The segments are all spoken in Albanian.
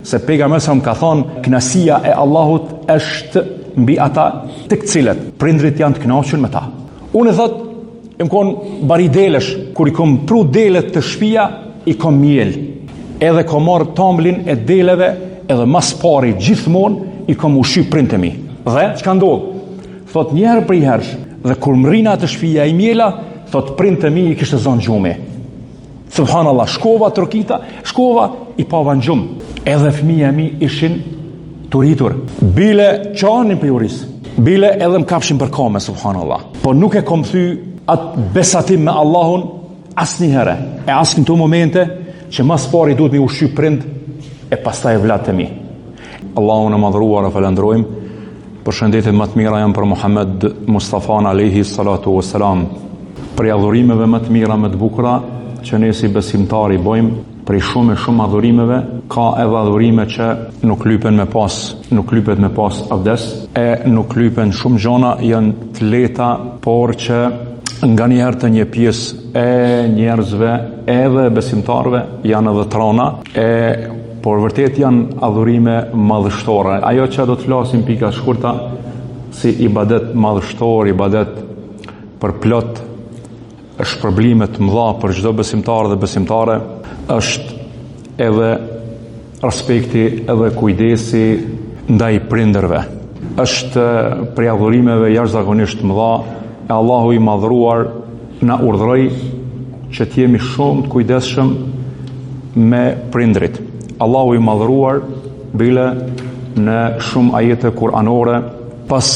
se pejgamberi sa ka thonë kënaësia e Allahut është mbi ata të cilët prindrit janë të kënaqur me ta. Unë thot më kon bari delesh, kur i kom pru delet të shtëpia i kom miel. Edhe kom marr tamblin e deleve, edhe mas pari gjithmonë i kom ushqy prindët e mi. Dhe çka ndodh? Thot një herë për i herësh, dhe kur më rina të shtëpia i miela, thot prindët e mi i kishte zonë gjumi. Subhanallah, shkova trokita, shkova i pava në gjumë. Edhe fëmija mi ishin të rritur. Bile qanin për juris. Bile edhe më kapshin për kame, subhanallah. Po nuk e kom thy atë besatim me Allahun asë një herë. E asë në të momente që mas pari duhet mi ushqy prind e pastaj vlatë të mi. Allahun e madhruar e falendrojmë. Për shëndetit më të mira janë për Muhammed Mustafa alayhi salatu wassalam. Për adhurimeve më të mira, më të bukura që ne si besimtari bojmë, për shumë adhurimeve, ka edhe adhurime që nuk lypen me pas abdes, e nuk lypen shumë gjona, janë të leta, por që nga njëherë të një pjesë e njerëzve edhe besimtarve janë edhe trona, por vërtet janë adhurime madhështore. Ajo që do të flasim pika shkurta si ibadet madhështor, ibadet për plot, shpërblimet mëdha për çdo besimtar dhe besimtare, është edhe respekti edhe kujdesi ndaj prindërve. Është prej adhurimeve jashtëzakonisht mëdha, e Allahu i madhruar na urdhëroi që të jemi shumë të kujdesshëm me prindrit. Allahu i madhruar bile në shumë ajete kuranore pas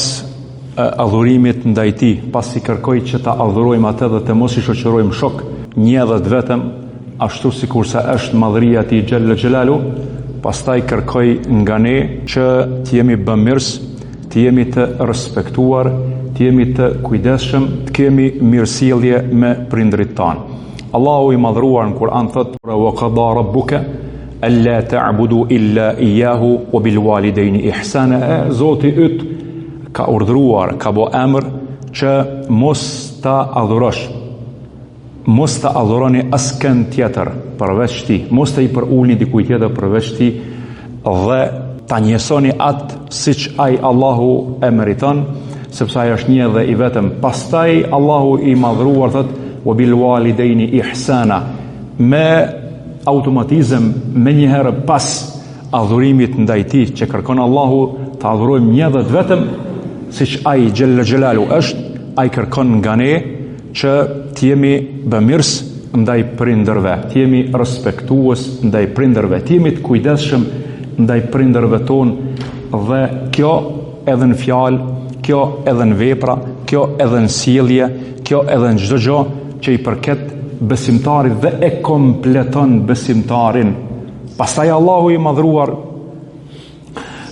adhurimit ndaj tij, pasi kërkoi që ta adhurojmë atë dhe të mos i shoqërojmë shok, një dhe të vetëm, ashtu sikurse është madhëria e tij xhalla xhelalu, pastaj kërkoi nga ne që të jemi bamirës, të jemi të respektuar, të jemi të kujdesshëm, të kemi mirësjellje me prindrit tanë. Allahu i madhruar në Kur'an thot: "Wa qada rabbuka alla ta'budu illa iyyahu wa bil walidayni ihsana." Zoti yt ka urdhëruar, ka bë emër që mos ta adhurosh, mos ta adhuroni askën tjetër përveç ti, mos ta i përulni dikujt tjetër përveç ti, dhe ta njësoni atë siç ai Allahu e meriton, sepse ai është një dhe i vetëm. Pastaj Allahu i madhruar thot: "Wa bil walidayni ihsana." Me automatizëm, me njëherë pas adhurimit ndaj tij që kërkon Allahu, të adhurojmë një dhe të vetëm, siç ai xhalla xhelalu është, ai kërkon nga ne që të jemi bamirës ndaj prindërve, të jemi respektues ndaj prindërve, të jemi të kujdesshëm ndaj prindërve tonë, dhe kjo edhe në fjalë, kjo edhe në vepra, kjo edhe në sjellje, kjo edhe në çdo gjë që i përket besimtarit dhe e kompleton besimtarin. Pastaj Allahu i madhruar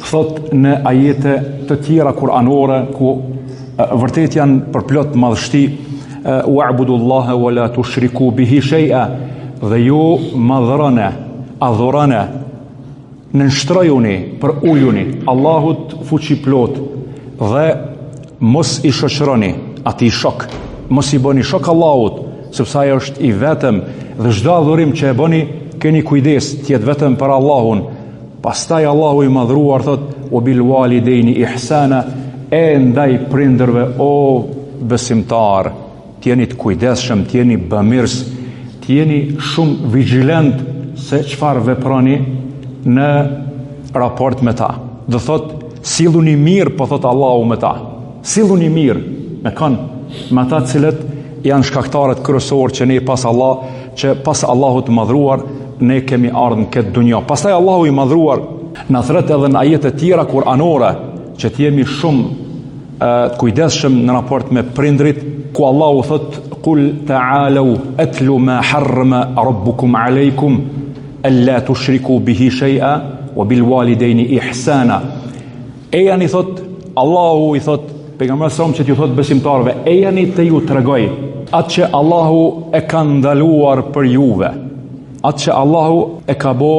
thot në ajete të tjera kuranore ku vërtet janë përplot madhështi: "Wa'budullaha wa la tushriku bihi shay'a." Dhe ju madhrone, adhurone, nënshtrojuni, për ujuni Allahut fuqi plot, dhe mos i shoqëroni atij shok, mos i bëni shok Allahut, sepse ai është i vetëm, dhe çdo adhurim që e bëni keni kujdes të jetë vetëm për Allahun. Pastaj Allahu i madhruar thot: "O bil walidayni ihsana." E ndaj prindërve, o besimtar, t'jeni të kujdesshëm, t'jeni bamirës, t'jeni shumë vigjilent se çfarë veproni në raport me ta. Do thot, silluni mirë, po thot Allahu me ta. Silluni mirë me kanë, me ata cilët janë shkaktarët kryesor që ne pas Allahut të madhruar ne kemi ardhur në këtë dunjë. Pastaj Allahu i madhruar na thret edhe në ajete tjera kuranore që të jemi shumë të kujdesshëm në raport me prindrit, ku Allahu thot: "Qul ta'alu atlu ma harrama rabbukum alaykum alla tushriku bihi shay'a wa bil walidayni ihsana." E janë i thot Allahu i thot pejgamberit sa që t'ju thot besimtarëve: "E janë të ju tregoj atë që Allahu e ka ndaluar për juve, atë që Allahu e ka bë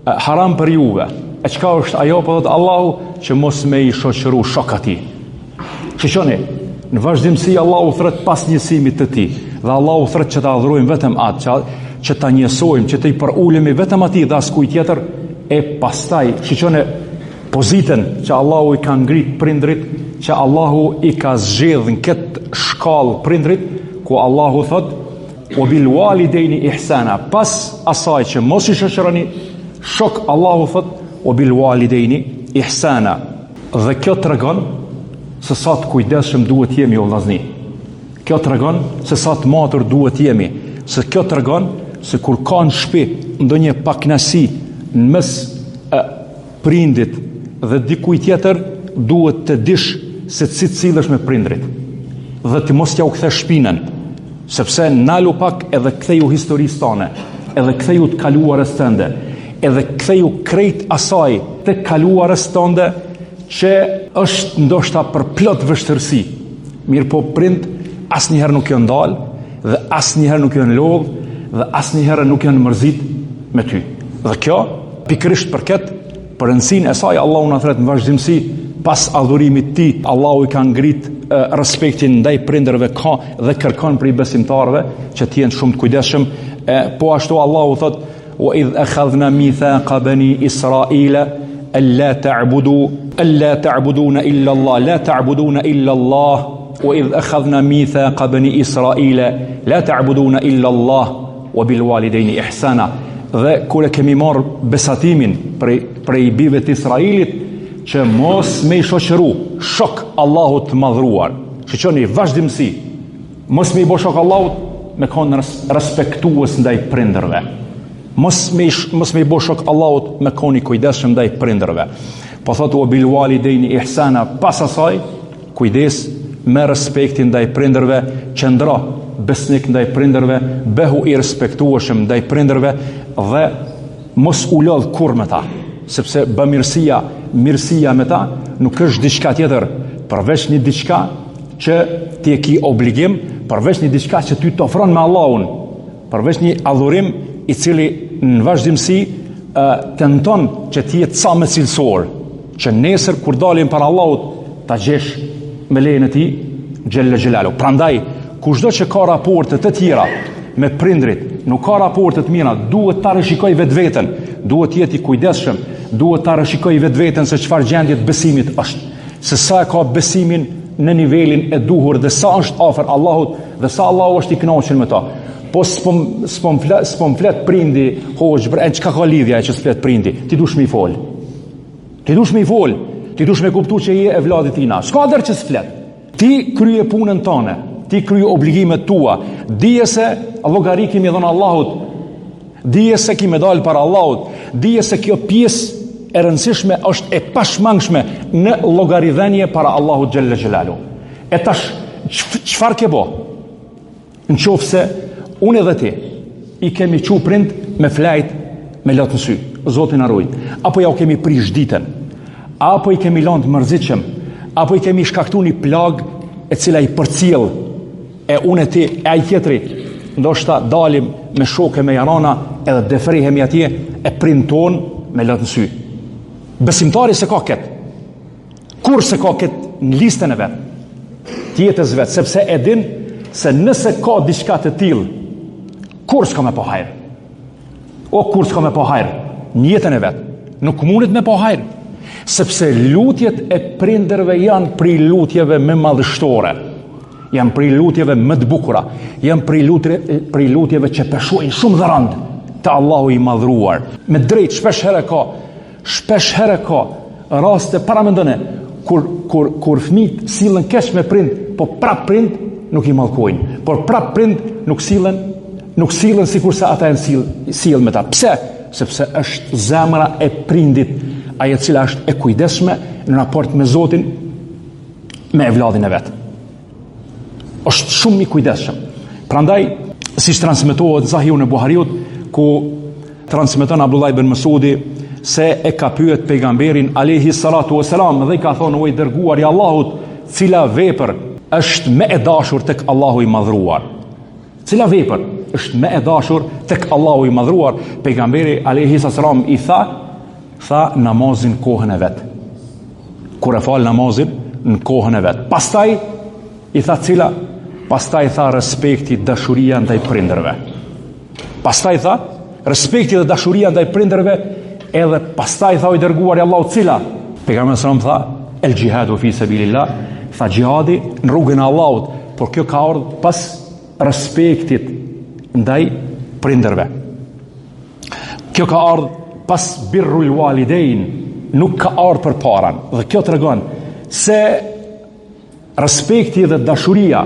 haram për juve." E çka është ajo? Po thot Allahu që mos me i shoqëru shok atij. Shikoni, në vazhdimsi Allahu thret pas njësimit të tij, dhe Allahu thret që ta adhurojmë vetëm atë, që ta njësojmë, që të i përulemi vetëm atij dhe askujt tjetër, e pastaj shiqone pozitën që Allahu i ka ngrit prindrit, që Allahu i ka zgjedh në këtë shkallë prindrit, ku Allahu thot o bil walidejni ihsana, pas asaj që mos i shoqëroni shok, Allahu thot o bil walidejni ihsana. Dhe kjo tregon se sa të kujdesshëm duhet jemi o vllazni. Kjo tregon se sa të matur duhet jemi, se kjo tregon se kur ka në shtëpi ndonjë pakënaqësi në mes prindit dhe dikujt tjetër, duhet të dish se si të sillesh me prindrit dhe të mos t'ja u kthe shpinën, sepse nalu pak edhe ktheju historisë tone, edhe ktheju të kaluarës tënde, edhe ktheju krejt asaj të kaluarës tënde që është ndoshta për plot vështirësi. Mirë po prind asnjëherë nuk janë ndalë dhe asnjëherë nuk janë lodh dhe asnjëherë nuk janë mërzit me ty. Dhe kjo pikërisht për këtë, për rëndësinë e saj, Allahu na thret në vazhdimsi, pas adhurimit ti, Allahu i ka ngrit respektin ndaj prindërve dhe kërkon prej besimtarëve që të jenë shumë të kujdesshëm. Po ashtu Allahu thot: "Wa idh akhadhna mithaqa bani Israila alla ta'buduna illa Allah, la ta'buduna illa Allah, wa idh akhadhna mithaqa bani Israila la ta'buduna illa Allah wa bil walidayni ihsana." Dhe kur e kemi marrë besatimin prej bijve të Israilit që mos me i shoqëru shok Allahut të madhruar, shiqoni vazhdimsi, mos me i bo shok Allahut, me konë respektues ndaj prindërve, mos me i bo shok Allahut, me konë i kujdesshëm ndaj prindërve. Po thotë o bil walidejni ihsana, pas asaj kujdes me respektin ndaj prindërve, qëndro besnik ndaj prindërve, behu i respektueshëm ndaj prindërve dhe mos u lodh kur me ta, sepse mirësia me ta nuk është diçka tjetër përveç një diçka që ti e ki obligim, përveç një diçka që ty të ofron me Allahun, përveç një adhurim i cili në vazhdimsi tenton që ti jetë sa më cilësor, që nesër kur dalim para Allahut ta gjesh me lejen e tij xhella xhelalu. Prandaj kushdo që ka raporte të tjera me prindrit, nuk ka raporte të mira, duhet ta rishikoj vetveten, duhet jeti kujdesshëm, duhet ta rishikoj vetveten se çfarë gjendje të besimit është, se sa ka besimin në nivelin e duhur dhe sa është afër Allahut dhe sa Allahu është i kënaqur me ta. Po s'pom flet prindi, hoxh, çka ka lidhja që s'flet prindi? Ti dush me i fol. Ti dush me i fol, ti dush me kuptu që je e vladit tina. S'ka der që s'flet. Ti krye punën tënde, ti krye obligimet tua. Dije se llogari kemi dhënë Allahut. Dije se kemi dalë para Allahut. Dije se kjo pjesë e rëndësishme është e pashmangshme në llogaridhënie para Allahut xhella xhelalu. E tash çfarë ke bë? Nëse unë edhe ti i kemi qu prind me flajt me lot në sy, Zoti na ruaj, apo ja u kemi prish ditën, apo i kemi lënë të mërzitshëm, apo i kemi shkaktuar një plag e cila i përcjell e unë e ti e ai tjetri, ndoshta dalim me shokë me jarana edhe defrihemi atje e prind ton me lot në sy. Besimtari se ka këtë, kur se ka këtë në listën e vet, tjetës vet, sepse e din se nëse ka diçka të tillë, kur s'ka me po hajër. O kur s'ka me po hajër, në jetën e vet, nuk mundet me po hajër, sepse lutjet e prindërve janë prej lutjeve më madhështore, janë prej lutjeve më të bukura, janë prej lutjeve që peshojnë shumë dhërand të Allahu i madhruar. Me drejt, shpesh herë ka raste paramendone kur fëmijët sillen keq me prind, po prap prind nuk i mallkojnë, por prap prind nuk sillen sikur se ata janë sill me ta. Pse? Sepse është zemra e prindit, ajo e cila është e kujdesshme në raport me Zotin, me evladin e vet. Është shumë i kujdesshëm. Prandaj, siç transmetohet Sahihun e Buhariut, ku transmeton Abdullah ibn Mas'udi se e ka pyet pejgamberin alayhi salatu wasalam dhe i ka thonë: "O i dërguari i Allahut, cila vepër është më e dashur tek Allahu i madhruar?" Cila vepër është më e dashur tek Allahu i madhruar? Pejgamberi alayhi salam i tha namazin kohën e vet. Kur e fal namazin në kohën e vet. Pastaj i tha cila? Pastaj tha respekti, dashuria ndaj prindërve. Pastaj tha respekti dhe dashuria ndaj prindërve Edhe pastaj tha i dërguari Allahu, cila? Pejgamberi sallallahu tha, el jihadu fi sabilillah, tha gjihadi në rrugën e Allahut, por kjo ka ardhur pas respektit ndaj prindërve. Kjo ka ardhur pas birrul walidain, nuk ka ardhur për paran. Dhe kjo tregon se respekti dhe dashuria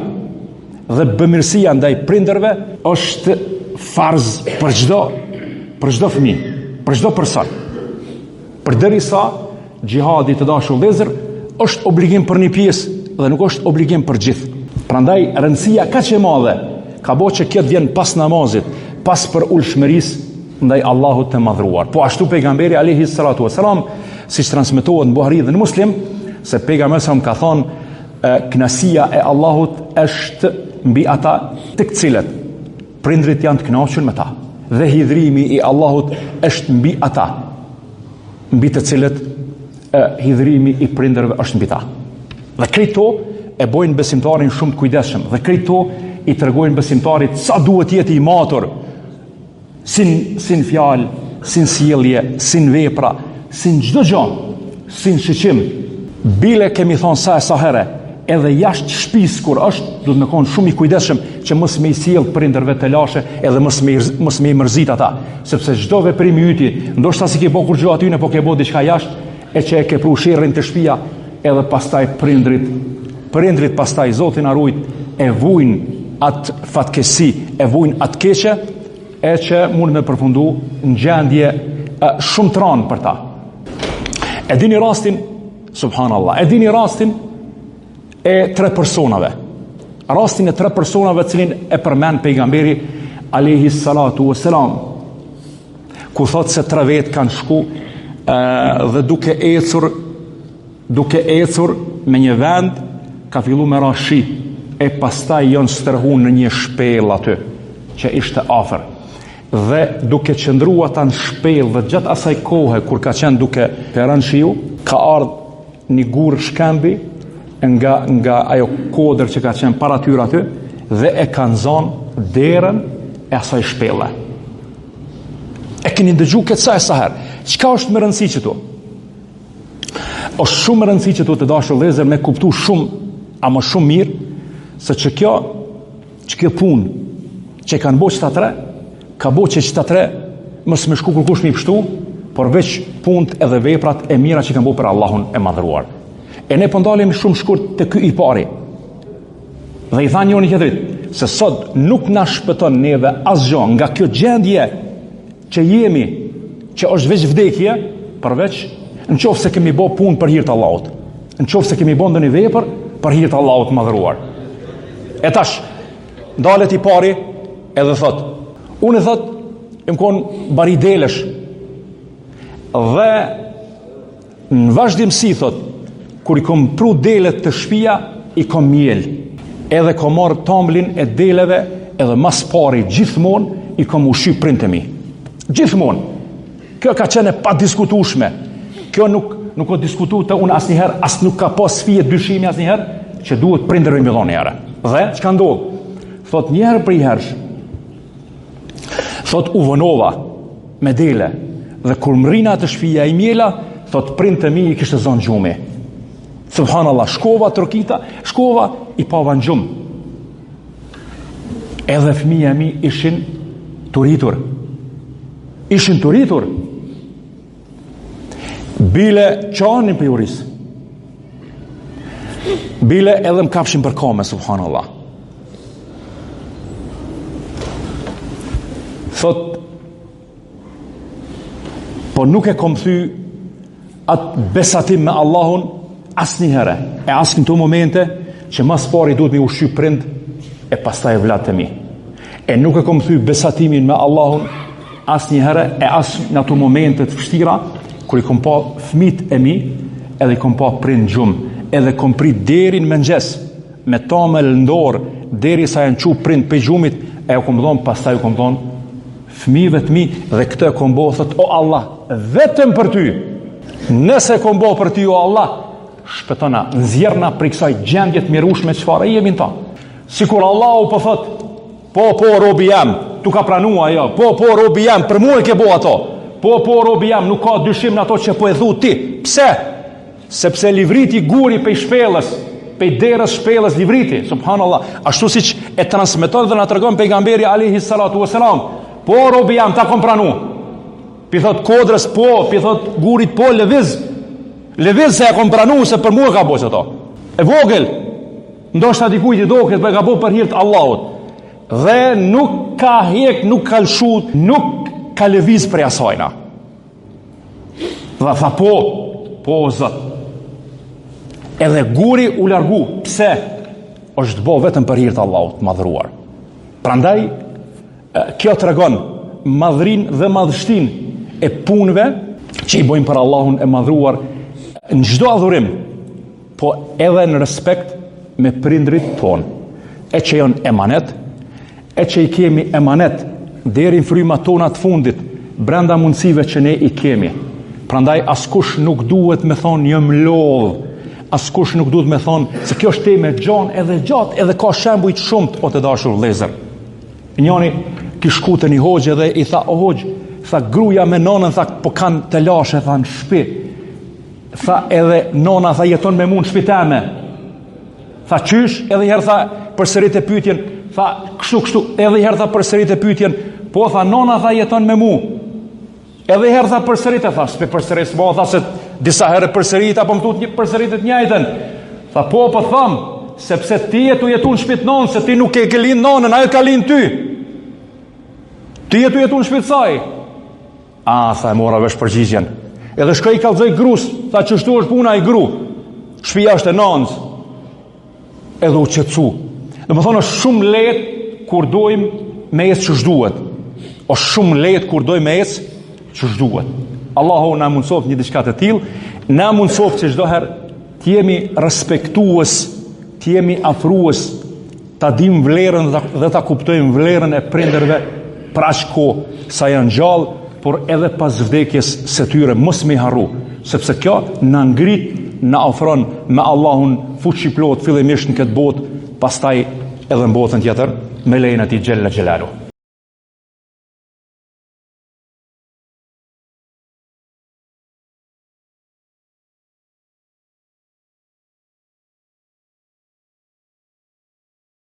dhe bëmirësia ndaj prindërve është farz për çdo fëmijë, për çdo person. Përderisa gjihadi, të dashur vëllezër, është obligim për një pjesë dhe nuk është obligim për gjithë. Prandaj rëndësia kaq e madhe ka bëu që kjo të vjen pas namazit, pas për ulshmërisë ndaj Allahut të madhruar. Po ashtu pejgamberi alayhi salatu wasalam, siç transmetohet në Buhari dhe në Muslim, se pejgamberi sa ka thonë, knasia e Allahut është mbi ata të cilët prindrit janë të kënaqur me ta, dhe hidhrimi i Allahut është mbi ata mbi të cilët hidhrimi i prindërve është mbi ta. Dhe këto e bojnë besimtarin shumë të kujdesshëm, dhe këto i tregojnë besimtarit sa duhet jetë i matur, sin fjalë, sin sjellje, sin vepra, sin çdo gjë, sin shiqim. Bile kemi thonë sa herë, edhe jashtë shtëpisë kur është, duhet me qenë shumë i kujdesshëm që mos me i sjell prindërve të lashe, edhe mos me i mërzit ata, sepse çdo veprim i yti, ndoshta si ke bë kur gjë aty, po ke bë diçka jashtë, e që e ke pru sherrin të shtëpia, edhe pastaj prindrit pastaj Zoti na ruaj, e vujnë atë fatkesi, e vujnë atë keqe, e që mund me përfundu në gjendje shumë të rëndë për ta. E dini rastin, subhanallah, e dini rastin e 3 personave. Rastin e 3 personave cilin e përmend pejgamberi alayhi salatu wassalam, ku thot se 3 vetë kanë shku dhe duke ecur me një vend, ka fillu me rashi, e pastaj janë stërhu në një shpellë aty, që ishte afër. Dhe duke qëndrua ta në shpellë, dhe gjatë asaj kohe, kur ka qenë duke perën shiu, ka ardhë një gurë shkembi, nga ajo kodër që ka qenë para tyre aty, dhe e kanë zonë derën e asaj shpellë. E keni dëgju këtë sa herë. Çka është më rëndësi që tu? Është shumë më rëndësi që tu të dashur vëllezër me kuptu shumë, ama shumë mirë, se që kjo punë që kanë bëu çta 3, ka bëu që çta 3 mos më shku kurkush më i pështu, por veç punët edhe veprat e mira që kanë bëu për Allahun e madhruar. E ne po ndalemi shumë shkurt te ky i pari. Dhe i thanë njëri tjetrit, se sot nuk na shpëton neve asgjë nga kjo gjendje që jemi, që është veç vdekje, përveç në qoftë se kemi bë punë për hir të Allahut, në qoftë se kemi bë ndonjë vepër për hir të Allahut të madhruar. E tash ndalet i pari edhe thot, unë thot më kon baridelesh, dhe në vazhdimsi thot, kur i kom pru delet të shtëpia, i kom miel, edhe kom marrë tamblin e deleve, edhe mas pari gjithmonë i kom ushqy prindët e mi. Gjithmonë. Kjo ka qenë pa diskutueshme. Kjo nuk o diskutu të unë asnjëherë, as nuk ka pas fije dyshimi asnjëherë, që duhet prindërve më dhoni herë. Dhe çka ndodh? Thot njëherë për i herësh, thot u vonova me dele, dhe kur më rina të shtëpia i miela, thot prindët e mi i kishte zonë gjumi. Subhanallah, shkova trokita, shkova i pava në gjumë. Edhe fëmija mi ishin të rritur. Ishin të rritur. Bile qanin për juris. Bile edhe më kapshin për kame, subhanallah. Thot, po nuk e kom thy atë besatim me Allahun asnjë herë, e as në këto momente që mas pari duhet me ushqy prind e pastaj vllatë e mi. E nuk e kom thy besatimin me Allahun asnjë herë, e as në ato momente të vështira kur i kom pa fëmijët e mi, edhe i kom pa prind gjumë, edhe kom prit deri në mëngjes me tamël në dorë derisa janë çu prind pe gjumit, e u kom dhon pastaj u kom dhon fëmijëve të mi, dhe këtë e kom bëu, thot o Allah, vetëm për ty. Nëse kom bëu për ty o Allah, shpëtona, nxjerrna për kësaj gjendje të mjerueshme çfarë jemi ta. Sikur Allahu po thot, po robi jam, tu ka pranua ajo, po robi jam, për mua e ke bëu ato. po robi jam, nuk ka dyshim në ato që po e thu ti. Pse? Sepse livriti guri pe shpellës, pe derës shpellës livriti, subhanallah, ashtu siç e transmeton dhe na tregon pejgamberi alayhi salatu wasalam. Po robi jam, ta kom pranu. Pi thot kodrës po, pi thot gurit po, lëviz se e kom pranu, se për mua ka bo që to. E vogël, ndoshta dikujt i doket, për e ka bo për hir të Allahut. Dhe nuk ka hek, nuk ka lshut, nuk ka lëviz prej asajna. Dhe tha po zot. Edhe guri u largu. Pse? Është bo vetëm për hir të Allahut madhruar. Prandaj kjo tregon madhrin dhe madhështin e punëve që i bojmë për Allahun e madhruar në çdo adhurim, po edhe në respekt me prindrit tonë, e që janë emanet, e që i kemi emanet deri në frymat tona të fundit, brenda mundësive që ne i kemi. Prandaj askush nuk duhet me thonë jam lodh, askush nuk duhet me thonë se kjo është teme gjanë edhe gjatë, edhe ka shembuj të shumt o të dashur vëllezër. Njëri kishku te një hoxhë dhe i tha, o hoxhë, tha gruaja me nonën, tha po kanë të lashe, tha në shtëpi. Tha edhe nona, tha jeton me mua në shtëpi teme. Tha qysh, edhe herë tha përsërit e pyetjen, tha kështu, edhe herë tha përsërit e pyetjen, po tha nona, tha jeton me mua. Edhe herë tha përsërit, tha s'pe përsëris mo, tha se disa herë përsërit apo më thot një përsërit të njëjtën. Tha po tham, sepse ti jetu në shtëpi nonën, se ti nuk e ke lind nonën, ajo ka lind ty. Ti jetu në shtëpi saj. Tha e mora vesh përgjigjen. Edhe shkoj i kallzoj grus, tha çështu është puna i gru. Shtëpia është e nanës. Edhe u qetësu. Domethënë është shumë lehtë kur dojmë me ecë ç'është duhet. Është shumë lehtë kur dojmë me ecë ç'është duhet. Allahu na mundsoft një diçka të tillë, na mundsoft që çdo herë të jemi respektues, të jemi afrues, ta dim vlerën dhe ta kuptojmë vlerën e prindërve për aq kohë sa janë gjallë, por edhe pas vdekjes së tyre mos me harru, sepse kjo na ngrit, na ofron me Allahun fuqi plot fillimisht në këtë botë, pastaj edhe në botën tjetër me lejen e tij xhella xhelalu.